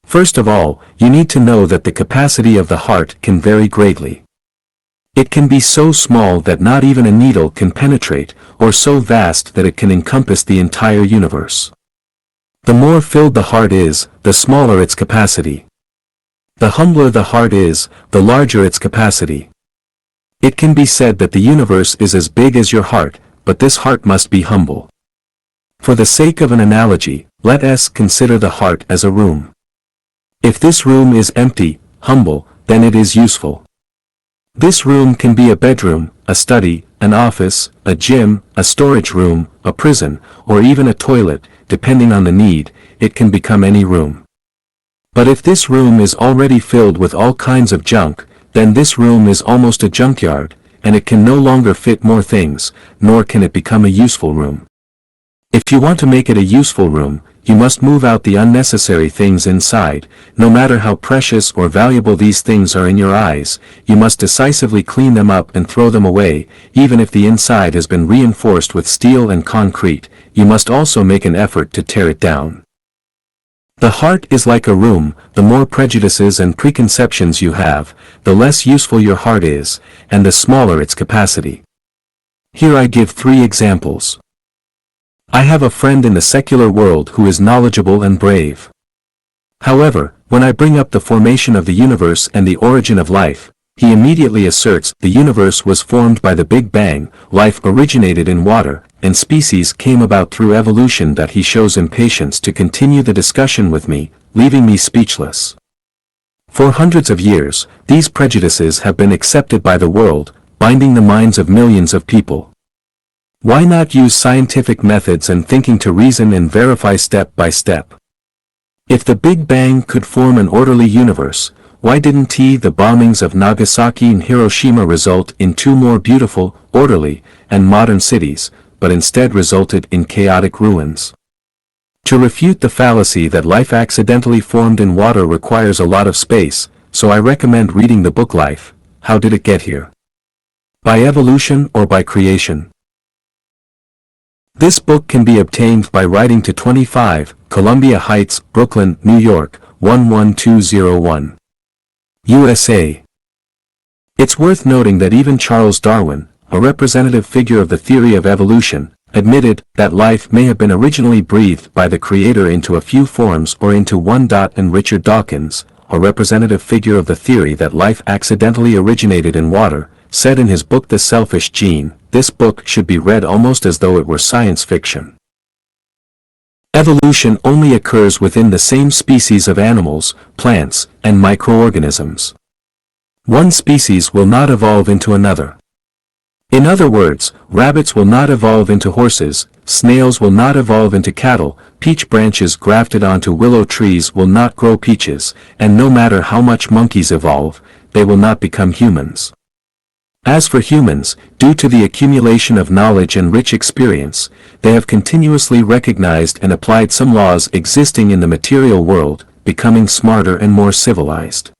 First of all, you need to know that the capacity of the heart can vary greatly. It can be so small that not even a needle can penetrate, or so vast that it can encompass the entire universe. The more filled the heart is, the smaller its capacity. The humbler the heart is, the larger its capacity. It can be said that the universe is as big as your heart, but this heart must be humble. For the sake of an analogy, let us consider the heart as a room. If this room is empty, humble, then it is useful. This room can be a bedroom, a study, an office, a gym, a storage room, a prison, or even a toilet, depending on the need. It can become any room. But if this room is already filled with all kinds of junk, then this room is almost a junkyard, and it can no longer fit more things, nor can it become a useful room. If you want to make it a useful room, you must move out the unnecessary things inside. No matter how precious or valuable these things are in your eyes, you must decisively clean them up and throw them away. Even if the inside has been reinforced with steel and concrete, you must also make an effort to tear it down. The heart is like a room. The more prejudices and preconceptions you have, the less useful your heart is, and the smaller its capacity. Here I give 3 examples. I have a friend in the secular world who is knowledgeable and brave. However, when I bring up the formation of the universe and the origin of life, he immediately asserts the universe was formed by the Big Bang, life originated in water, and species came about through evolution. That he shows impatience to continue the discussion with me, leaving me speechless. For hundreds of years, these prejudices have been accepted by the world, binding the minds of millions of people. Why not use scientific methods and thinking to reason and verify step by step? If the Big Bang could form an orderly universe, why didn't the bombings of Nagasaki and Hiroshima result in 2 more beautiful, orderly, and modern cities, but instead resulted in chaotic ruins? To refute the fallacy that life accidentally formed in water requires a lot of space, so I recommend reading the book Life, How Did It Get Here? By Evolution or by Creation? This book can be obtained by writing to 25, Columbia Heights, Brooklyn, New York, 11201. USA. It's worth noting that even Charles Darwin, a representative figure of the theory of evolution, admitted that life may have been originally breathed by the Creator into a few forms or into one. And Richard Dawkins, a representative figure of the theory that life accidentally originated in water, said in his book The Selfish Gene, this book should be read almost as though it were science fiction. Evolution only occurs within the same species of animals, plants, and microorganisms. One species will not evolve into another. In other words, rabbits will not evolve into horses, snails will not evolve into cattle, peach branches grafted onto willow trees will not grow peaches, and no matter how much monkeys evolve, they will not become humans. As for humans, due to the accumulation of knowledge and rich experience, they have continuously recognized and applied some laws existing in the material world, becoming smarter and more civilized.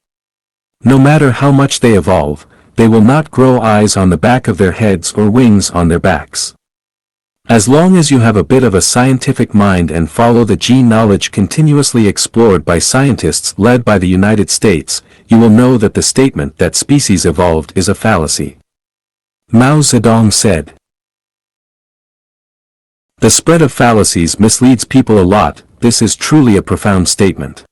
No matter how much they evolve, they will not grow eyes on the back of their heads or wings on their backs. As long as you have a bit of a scientific mind and follow the gene knowledge continuously explored by scientists led by the United States, you will know that the statement that species evolved is a fallacy. Mao Zedong said, "The spread of fallacies misleads people a lot." This is truly a profound statement.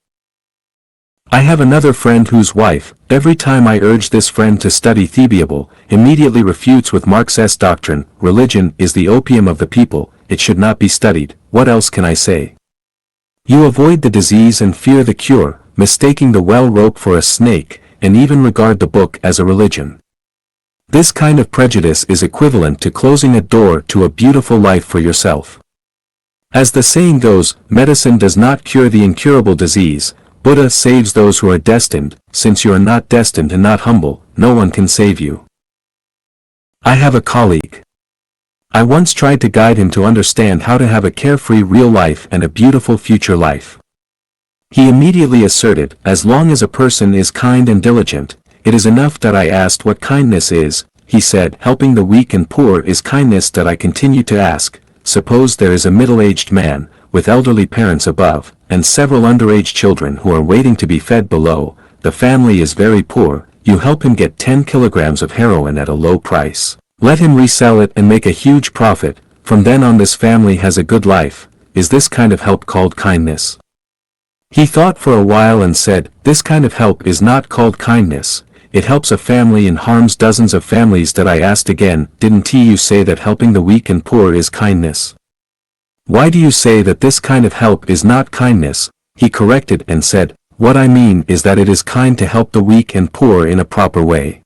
I have another friend whose wife, every time I urge this friend to study Thebiable, immediately refutes with Marx's doctrine, religion is the opium of the people, it should not be studied. What else can I say? You avoid the disease and fear the cure, mistaking the well rope for a snake, and even regard the book as a religion. This kind of prejudice is equivalent to closing a door to a beautiful life for yourself. As the saying goes, medicine does not cure the incurable disease, Buddha saves those who are destined. Since you are not destined and not humble, no one can save you. I have a colleague. I once tried to guide him to understand how to have a carefree real life and a beautiful future life. He immediately asserted, as long as a person is kind and diligent, it is enough. That I asked what kindness is. He said, helping the weak and poor is kindness. That I continued to ask, suppose there is a middle-aged man, with elderly parents above, and several underage children who are waiting to be fed below. The family is very poor. You help him get 10 kilograms of heroin at a low price. Let him resell it and make a huge profit. From then on this family has a good life. Is this kind of help called kindness? He thought for a while and said, this kind of help is not called kindness. It helps a family and harms dozens of families. That I asked again, didn't you say that helping the weak and poor is kindness? Why do you say that this kind of help is not kindness? He corrected and said, what I mean is that it is kind to help the weak and poor in a proper way.